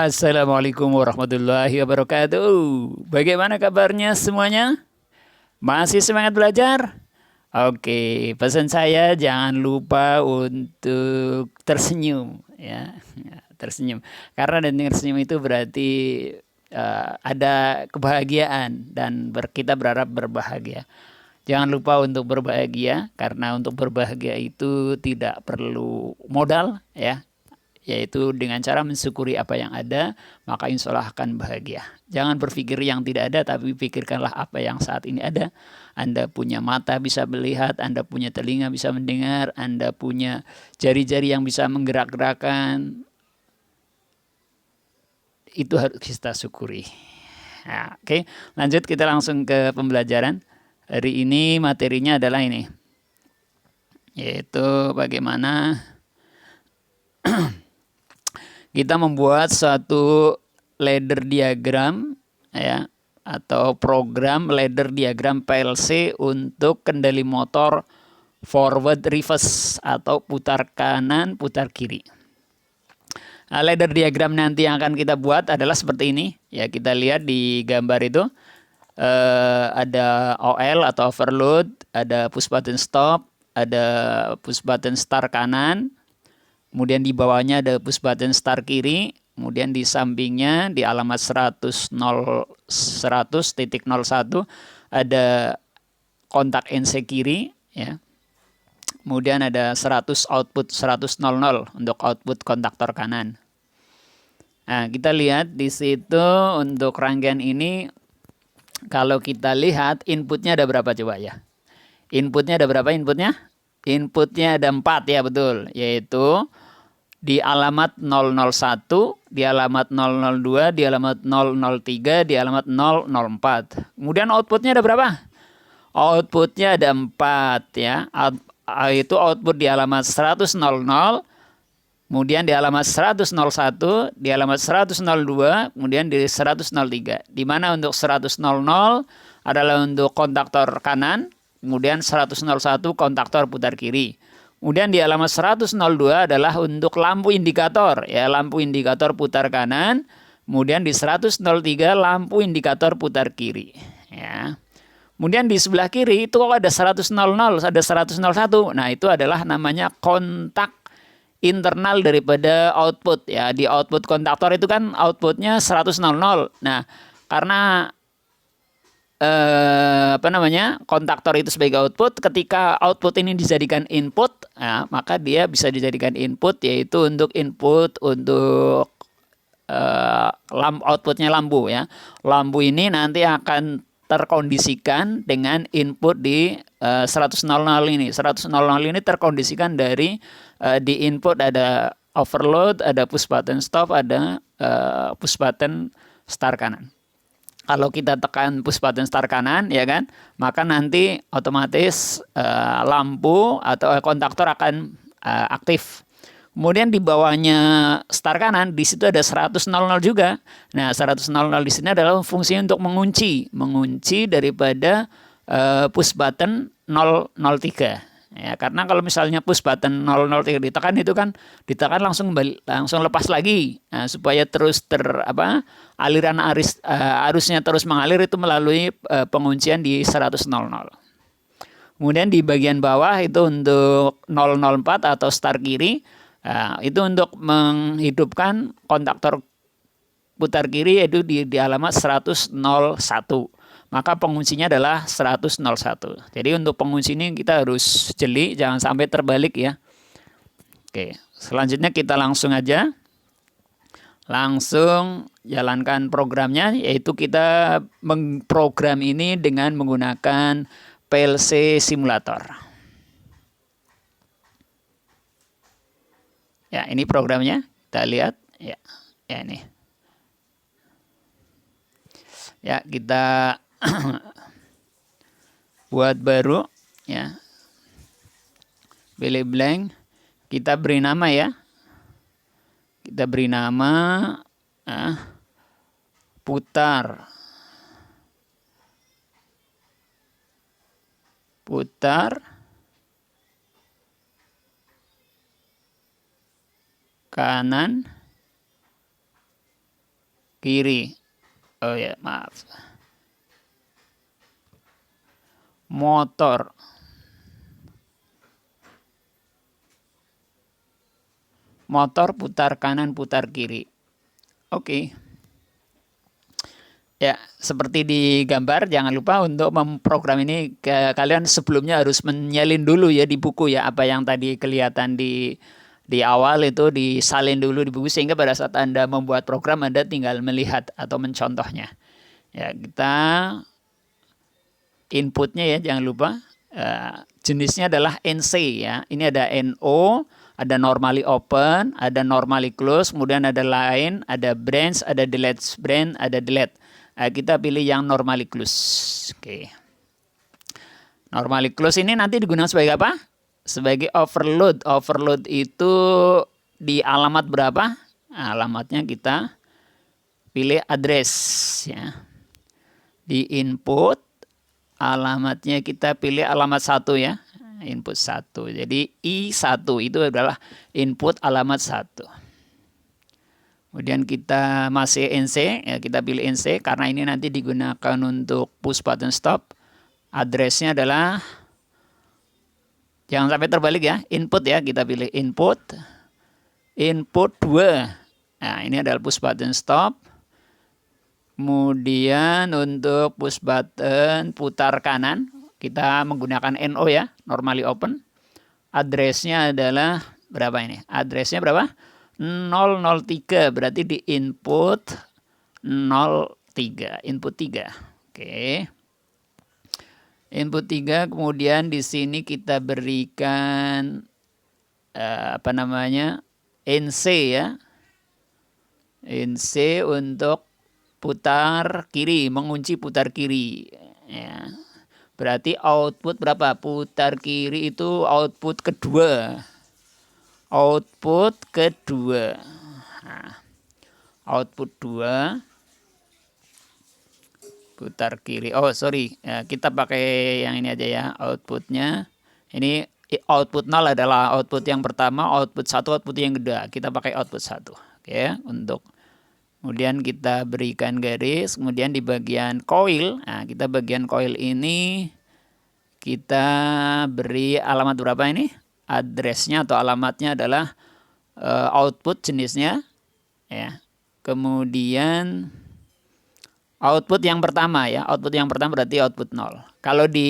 Assalamualaikum warahmatullahi wabarakatuh. Bagaimana kabarnya semuanya? Masih semangat belajar? Oke, pesan saya jangan lupa untuk tersenyum ya. Ya, tersenyum. Karena dengan tersenyum itu berarti ada kebahagiaan dan kita berharap berbahagia. Jangan lupa untuk berbahagia karena untuk berbahagia itu tidak perlu modal ya, yaitu dengan cara mensyukuri apa yang ada, maka insya Allah akan bahagia. Jangan berpikir yang tidak ada, tapi pikirkanlah apa yang saat ini ada. Anda punya mata bisa melihat, Anda punya telinga bisa mendengar, Anda punya jari-jari yang bisa menggerak-gerakkan. Itu harus kita syukuri. Nah, oke, lanjut kita langsung ke pembelajaran. Hari ini materinya adalah ini, yaitu bagaimana kita membuat suatu ladder diagram ya, atau program ladder diagram PLC untuk kendali motor forward reverse atau putar kanan putar kiri. Nah, ladder diagram nanti yang akan kita buat adalah seperti ini ya, kita lihat di gambar itu ada OL atau overload, ada push button stop, ada push button start kanan. Kemudian di bawahnya ada push button start kiri, kemudian di sampingnya di alamat 100.01 ada kontak NC kiri ya. Kemudian ada 100 output 100.00 untuk output kontaktor kanan. Nah, kita lihat di situ untuk rangkaian ini, kalau kita lihat inputnya ada berapa coba ya? Inputnya ada berapa inputnya? Inputnya ada 4 ya, betul, yaitu di alamat 001, di alamat 002, di alamat 003, di alamat 004. Kemudian outputnya ada berapa? Outputnya ada 4 ya. Itu output di alamat 100.00, kemudian di alamat 100.01, di alamat 100.02, kemudian di 100.03. Di mana untuk 100.00 adalah untuk kontaktor kanan, kemudian 100.01 kontaktor putar kiri. Kemudian di alamat 100.02 adalah untuk lampu indikator ya, lampu indikator putar kanan. Kemudian di 100.03 lampu indikator putar kiri ya. Kemudian di sebelah kiri itu kalau ada 100.00, ada 100.01. Nah, itu adalah namanya kontak internal daripada output ya. Di output kontaktor itu kan outputnya 100.00. Nah, karena kontaktor itu sebagai output, ketika output ini dijadikan input, ya, maka dia bisa dijadikan input, yaitu untuk input untuk outputnya lampu ya. Lampu ini nanti akan terkondisikan dengan input di 100.00 ini. 100.00 ini terkondisikan dari di input ada overload, ada push button stop, ada push button start kanan. Kalau kita tekan push button start kanan ya kan, maka nanti otomatis lampu atau kontaktor akan aktif. Kemudian di bawahnya start kanan di situ ada 100.00 juga. Nah, 100.00 di sini adalah fungsi untuk mengunci daripada push button 003. Ya, karena kalau misalnya push button 003 ditekan itu kan ditekan langsung lepas lagi. Nah, supaya terus aliran arusnya terus mengalir itu melalui penguncian di 100.00. Kemudian di bagian bawah itu untuk 004 atau start kiri. Nah, itu untuk menghidupkan kontaktor putar kiri, yaitu di alamat 100.01. Maka penguncinya adalah 100.01. Jadi untuk pengunci ini kita harus jeli, jangan sampai terbalik ya. Oke, selanjutnya kita langsung jalankan programnya, yaitu kita memprogram ini dengan menggunakan PLC simulator. Ya, ini programnya, kita lihat ya, ini. Ya, kita buat baru ya, pilih blank, kita beri nama ya, kita beri nama putar kanan kiri. Oh ya, maaf. Motor. Motor putar kanan, putar kiri. Oke. Ya, seperti di gambar, jangan lupa untuk memprogram ini kalian sebelumnya harus menyalin dulu ya di buku ya, apa yang tadi kelihatan di awal itu disalin dulu di buku, sehingga pada saat Anda membuat program Anda tinggal melihat atau mencontohnya. Ya, kita inputnya ya jangan lupa jenisnya adalah NC ya. Ini ada NO, ada normally open, ada normally close, kemudian ada line, ada branch, ada delete branch, ada delete. Kita pilih yang normally close. Oke. Normally close ini nanti digunakan sebagai apa? Sebagai overload. Overload itu di alamat berapa? Alamatnya kita pilih address ya. Di input alamatnya kita pilih alamat 1 ya. Input 1. Jadi I1 itu adalah input alamat 1. Kemudian kita masih NC, ya kita pilih NC karena ini nanti digunakan untuk push button stop. Addressnya adalah, jangan sampai terbalik ya, input ya, kita pilih input. Input 2, nah ini adalah push button stop. Kemudian untuk push button putar kanan, kita menggunakan NO ya, normally open. Addressnya adalah berapa ini? Addressnya berapa? 003, berarti di input 03, input 3. Oke. Input 3, kemudian di sini kita berikan apa namanya? NC ya. NC untuk putar kiri, mengunci putar kiri ya. Berarti output berapa? Putar kiri itu output kedua. Output kedua. Nah, output 2 putar kiri. Oh, sorry. Ya, kita pakai yang ini aja ya. Outputnya. Ini output 0 adalah output yang pertama, output 1 output yang kedua. Kita pakai output 1. Oke, untuk kemudian kita berikan garis, kemudian di bagian coil. Nah, kita bagian coil ini kita beri alamat berapa ini? Addressnya atau alamatnya adalah output jenisnya ya. Kemudian output yang pertama ya, output yang pertama berarti output 0. Kalau di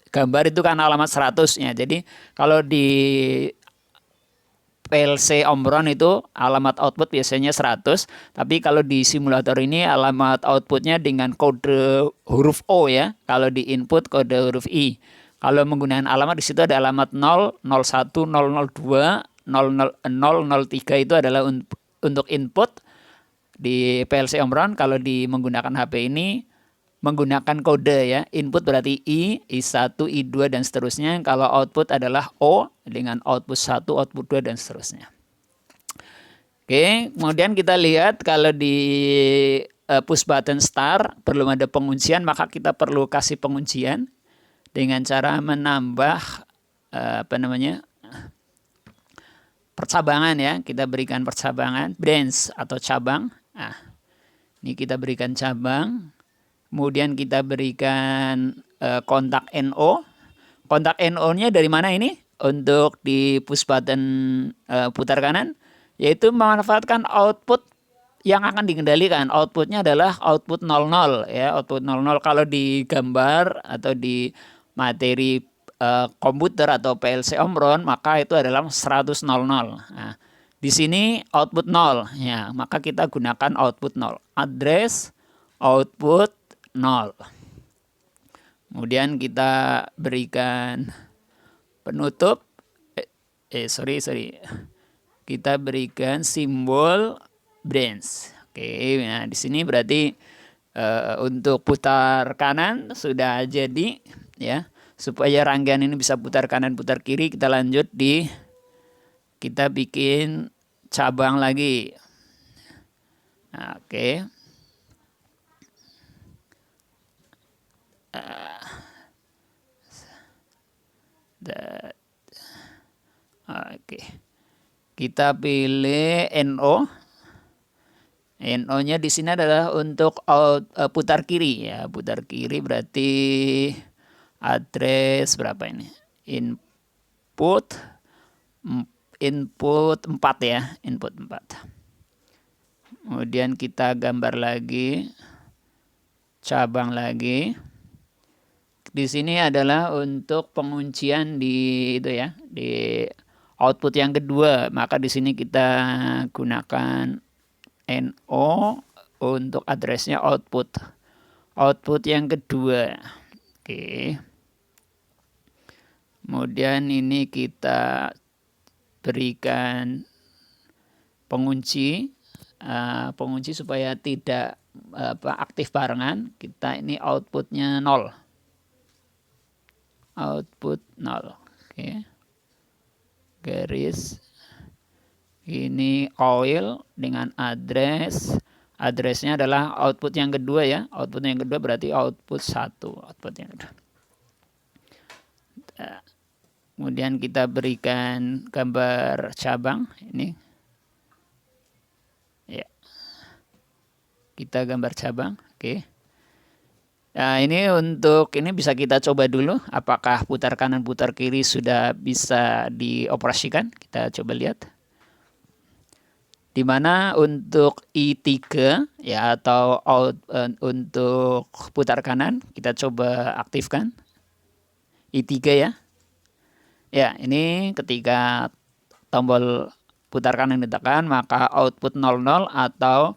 gambar itu kan alamat 100 ya. Jadi kalau di PLC Omron itu alamat output biasanya 100, tapi kalau di simulator ini alamat outputnya dengan kode huruf O ya. Kalau di input kode huruf I. Kalau menggunakan alamat di situ ada alamat 0, 01, 002, 003 itu adalah untuk input di PLC Omron. Kalau menggunakan HP ini menggunakan kode ya. Input berarti I, I1, I2 dan seterusnya. Kalau output adalah O dengan output 1, output 2 dan seterusnya. Oke, kemudian kita lihat kalau di push button start belum ada penguncian, maka kita perlu kasih penguncian dengan cara menambah apa namanya? Percabangan ya. Kita berikan percabangan, branch atau cabang. Nah, ini kita berikan cabang. Kemudian kita berikan kontak NO. Kontak NO-nya dari mana ini? Untuk di push button putar kanan, yaitu memanfaatkan output yang akan dikendalikan. Outputnya adalah output 00 ya, output 00. Kalau di gambar atau di materi komputer atau PLC Omron, maka itu adalah 100 00. Nah, di sini output 0 ya, maka kita gunakan output 0. Address output 0. Kemudian kita berikan penutup. Sorry. Kita berikan simbol branch. Oke, nah di sini berarti untuk putar kanan sudah jadi ya. Supaya rangkaian ini bisa putar kanan, putar kiri, kita lanjut kita bikin cabang lagi. Nah, oke. Oke. Kita pilih NO. NO-nya di sini adalah untuk putar kiri ya, putar kiri berarti address berapa ini? Input 4 ya, input 4. Kemudian kita gambar lagi, cabang lagi. Di sini adalah untuk penguncian di itu ya, di output yang kedua. Maka di sini kita gunakan NO untuk addressnya output yang kedua. Oke. Kemudian ini kita berikan pengunci supaya tidak aktif barengan. Kita ini outputnya 0. Output 0. Oke. Garis. Ini coil dengan addressnya adalah output yang kedua ya. Output yang kedua berarti output 1. Output yang kedua. Kemudian kita berikan gambar cabang ini. Ya. Kita gambar cabang. Oke. Nah, ini untuk ini bisa kita coba dulu apakah putar kanan putar kiri sudah bisa dioperasikan. Kita coba lihat. Di mana untuk I3 ya atau untuk putar kanan kita coba aktifkan I3 ya. Ya, ini ketika tombol putar kanan ditekan maka output 00 atau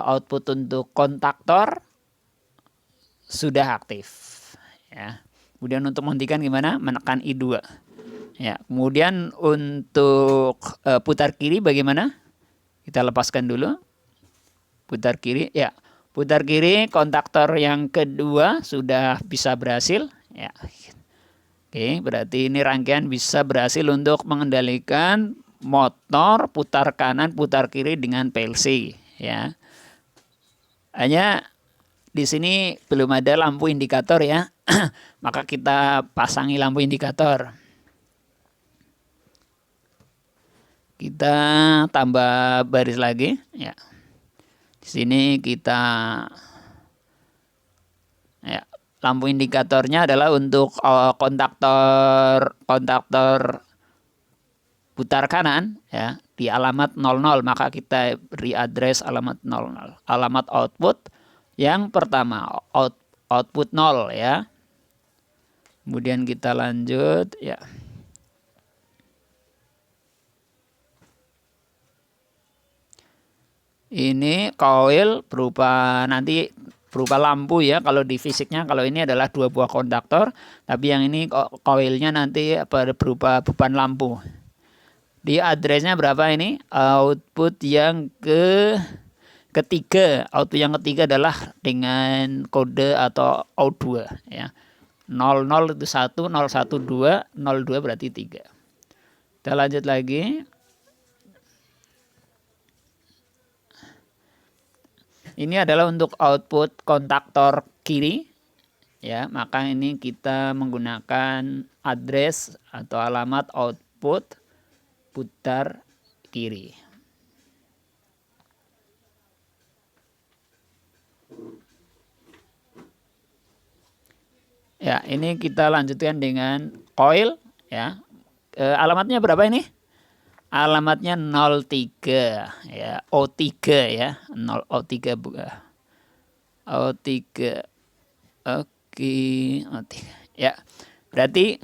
output untuk kontaktor sudah aktif ya. Kemudian untuk menghentikan gimana? Menekan I2. Ya, kemudian untuk putar kiri bagaimana? Kita lepaskan dulu. Putar kiri, ya. Putar kiri kontaktor yang kedua sudah bisa berhasil. Ya. Oke, berarti ini rangkaian bisa berhasil untuk mengendalikan motor putar kanan, putar kiri dengan PLC. Ya. Hanya di sini belum ada lampu indikator ya. Maka kita pasangi lampu indikator. Kita tambah baris lagi ya. Di sini kita ya, lampu indikatornya adalah untuk kontaktor putar kanan ya di alamat 00, maka kita beri address alamat 00. Alamat output yang pertama output 0 ya. Kemudian kita lanjut ya. Ini coil berupa lampu ya kalau di fisiknya. Kalau ini adalah 2 buah konduktor, tapi yang ini coilnya nanti berupa beban lampu. Di addressnya berapa ini? Output yang ketiga. Output yang ketiga adalah dengan kode atau out2 ya. 00 itu 1, 01 2, 02 berarti 3. Kita lanjut lagi. Ini adalah untuk output kontaktor kiri ya, maka ini kita menggunakan address atau alamat output putar kiri. Ya, ini kita lanjutkan dengan coil ya. Alamatnya berapa ini? Alamatnya 03 ya, O3 ya, 0 O3 buka. O3. Oke, O3. Ya. Berarti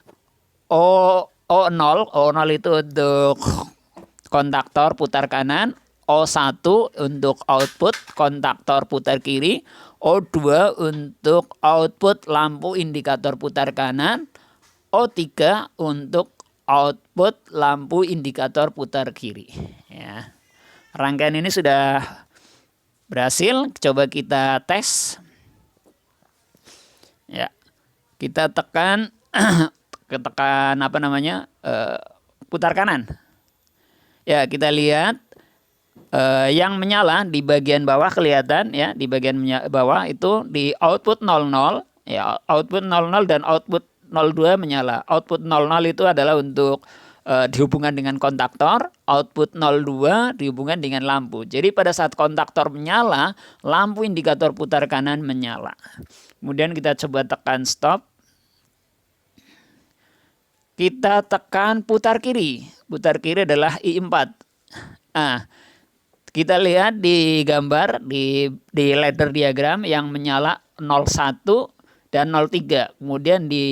O0 itu untuk kontaktor putar kanan, O1 untuk output kontaktor putar kiri, O2 untuk output lampu indikator putar kanan, O3 untuk output lampu indikator putar kiri ya. Rangkaian ini sudah berhasil, coba kita tes ya. Kita tekan putar kanan ya. Kita lihat yang menyala di bagian bawah kelihatan ya, di bagian bawah itu di output 00 ya, output 00 dan output 02 menyala. Output 00 itu adalah untuk dihubungkan dengan kontaktor, output 02 dihubungkan dengan lampu. Jadi pada saat kontaktor menyala, lampu indikator putar kanan menyala. Kemudian kita coba tekan stop. Kita tekan putar kiri. Putar kiri adalah I4. Nah, kita lihat di gambar di ladder diagram yang menyala 01 dan 03. Kemudian di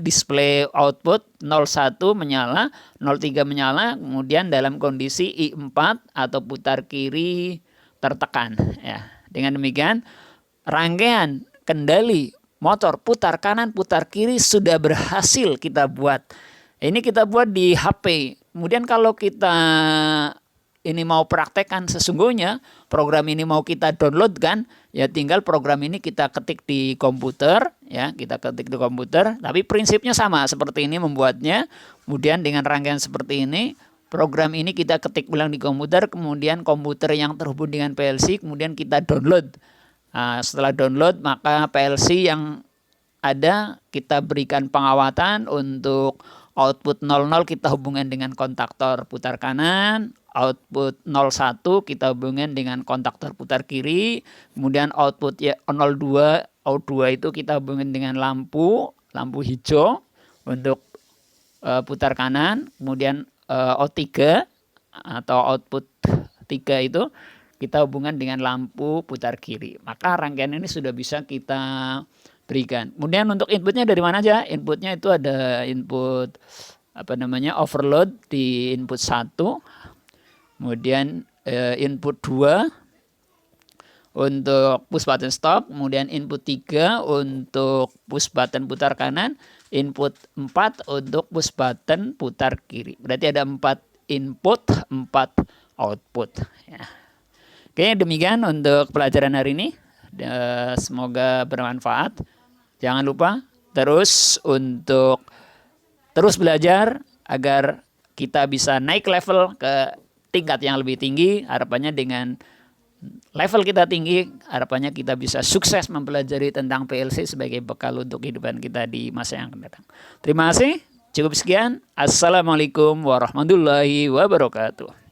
display output 01 menyala, 03 menyala, kemudian dalam kondisi I4 atau putar kiri tertekan ya. Dengan demikian rangkaian kendali motor putar kanan putar kiri sudah berhasil kita buat. Ini kita buat di HP. Kemudian kalau kita ini mau praktekkan sesungguhnya, program ini mau kita download kan, ya tinggal program ini kita ketik di komputer, ya kita ketik di komputer, tapi prinsipnya sama seperti ini membuatnya. Kemudian dengan rangkaian seperti ini, program ini kita ketik ulang di komputer, kemudian komputer yang terhubung dengan PLC, kemudian kita download. Nah, setelah download maka PLC yang ada kita berikan pengawatan untuk output 00 kita hubungkan dengan kontaktor putar kanan, output 01 kita hubungkan dengan kontaktor putar kiri, kemudian output 02 itu kita hubungkan dengan lampu hijau untuk putar kanan, kemudian O3 atau output 3 itu kita hubungkan dengan lampu putar kiri. Maka rangkaian ini sudah bisa kita berikan. Kemudian untuk inputnya dari mana aja? Inputnya itu ada input overload di input 1. Kemudian input 2 untuk push button stop, kemudian input 3 untuk push button putar kanan, input 4 untuk push button putar kiri. Berarti ada 4 input, 4 output ya. Oke, demikian untuk pelajaran hari ini. Semoga bermanfaat. Jangan lupa terus belajar agar kita bisa naik level ke tingkat yang lebih tinggi. Harapannya dengan level kita tinggi, harapannya kita bisa sukses mempelajari tentang PLC sebagai bekal untuk kehidupan kita di masa yang akan datang. Terima kasih. Cukup sekian. Assalamualaikum warahmatullahi wabarakatuh.